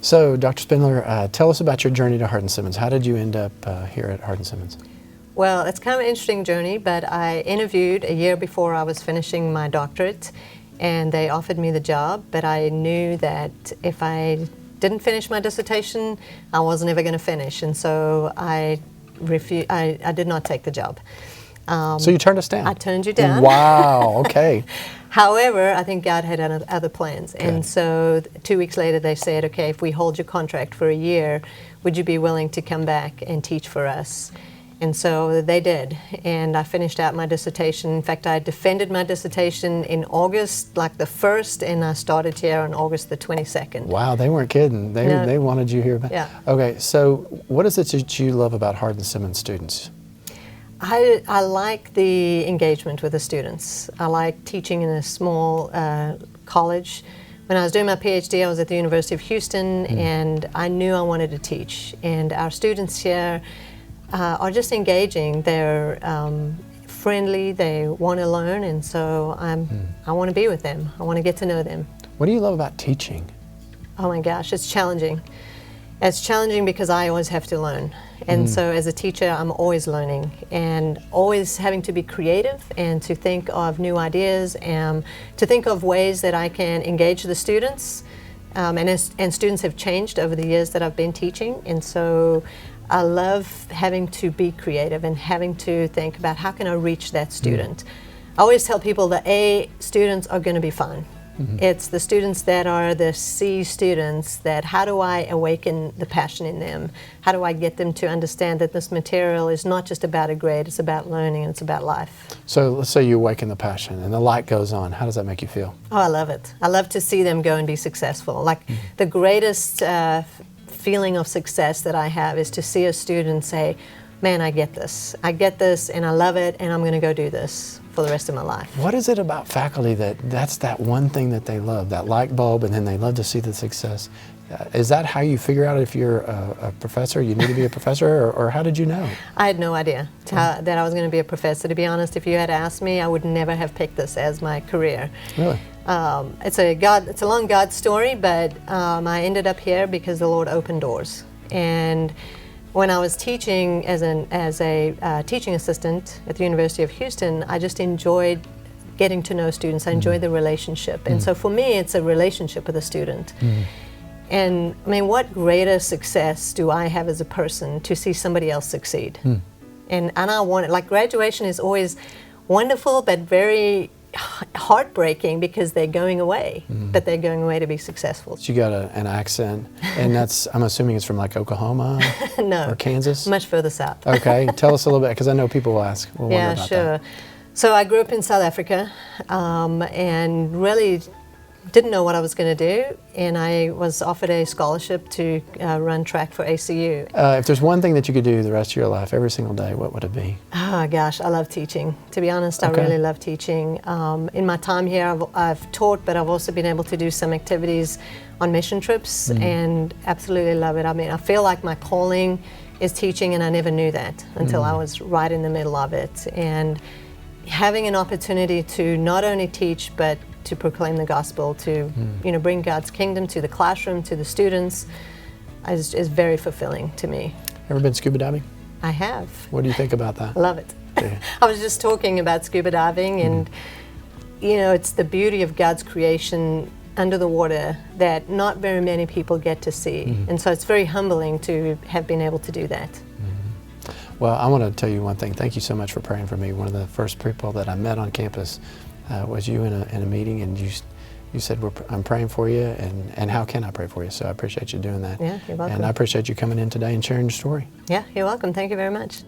So, Dr. Spindler, tell us about your journey to Hardin-Simmons. How did you end up here at Hardin-Simmons? Well, it's kind of an interesting journey, but I interviewed a year before I was finishing my doctorate, and they offered me the job, but I knew that if I didn't finish my dissertation, I wasn't ever going to finish, and so I did not take the job. So you turned us down? I turned you down. Wow, okay. However, I think God had other plans. Good. And so 2 weeks later they said, okay, if we hold your contract for a year, would you be willing to come back and teach for us? And so they did. And I finished out my dissertation. In fact, I defended my dissertation in August, like the 1st, and I started here on August the 22nd. Wow, they weren't kidding. They wanted you here. Yeah. Okay, so what is it that you love about Hardin-Simmons students? I like the engagement with the students. I like teaching in a small college. When I was doing my PhD, I was at the University of Houston, and I knew I wanted to teach. And our students here are just engaging. They're friendly. They want to learn, and so I want to be with them. I want to get to know them. What do you love about teaching? Oh my gosh, it's challenging. It's challenging because I always have to learn. And so as a teacher, I'm always learning and always having to be creative and to think of new ideas and to think of ways that I can engage the students. And students have changed over the years that I've been teaching. And so I love having to be creative and having to think about how can I reach that student. I always tell people that A, students are going to be fun. It's the students that are the C students that how do I awaken the passion in them? How do I get them to understand that this material is not just about a grade, it's about learning and it's about life. So let's say you awaken the passion and the light goes on. How does that make you feel? Oh, I love it. I love to see them go and be successful. Like the greatest feeling of success that I have is to see a student say, man, I get this and I love it and I'm going to go do this for the rest of my life. What is it about faculty that's that one thing that they love, that light bulb, and then they love to see the success? Is that how you figure out if you're a professor, you need to be a professor, or how did you know? I had no idea that I was going to be a professor. To be honest, if you had asked me, I would never have picked this as my career. Really? It's a long God story, but I ended up here because the Lord opened doors. And when I was teaching as a teaching assistant at the University of Houston, I just enjoyed getting to know students. I enjoyed the relationship. And so for me, it's a relationship with a student. And I mean, what greater success do I have as a person to see somebody else succeed? And I want it. Like graduation is always wonderful, but very heartbreaking because they're going away, but they're going away to be successful. You got an accent, and I'm assuming it's from like Oklahoma No, or Kansas? Much further south. Okay, tell us a little bit, because I know people will ask. We'll wonder Yeah, about sure. that. So I grew up in South Africa and really didn't know what I was going to do, and I was offered a scholarship to run track for ACU. If there's one thing that you could do the rest of your life, every single day, what would it be? Oh gosh, I love teaching. To be honest, Okay. I really love teaching. In my time here, I've taught, but I've also been able to do some activities on mission trips, and absolutely love it. I mean, I feel like my calling is teaching, and I never knew that until I was right in the middle of it. And having an opportunity to not only teach, but to proclaim the gospel, to bring God's kingdom to the classroom, to the students, is very fulfilling to me. Ever been scuba diving? I have. What do you think about that? I love it. Yeah. I was just talking about scuba diving, and it's the beauty of God's creation under the water that not very many people get to see. And so it's very humbling to have been able to do that. Well, I want to tell you one thing. Thank you so much for praying for me. One of the first people that I met on campus was you in a meeting, and you said, I'm praying for you, and how can I pray for you? So I appreciate you doing that. Yeah, you're welcome. And I appreciate you coming in today and sharing your story. Yeah, you're welcome. Thank you very much.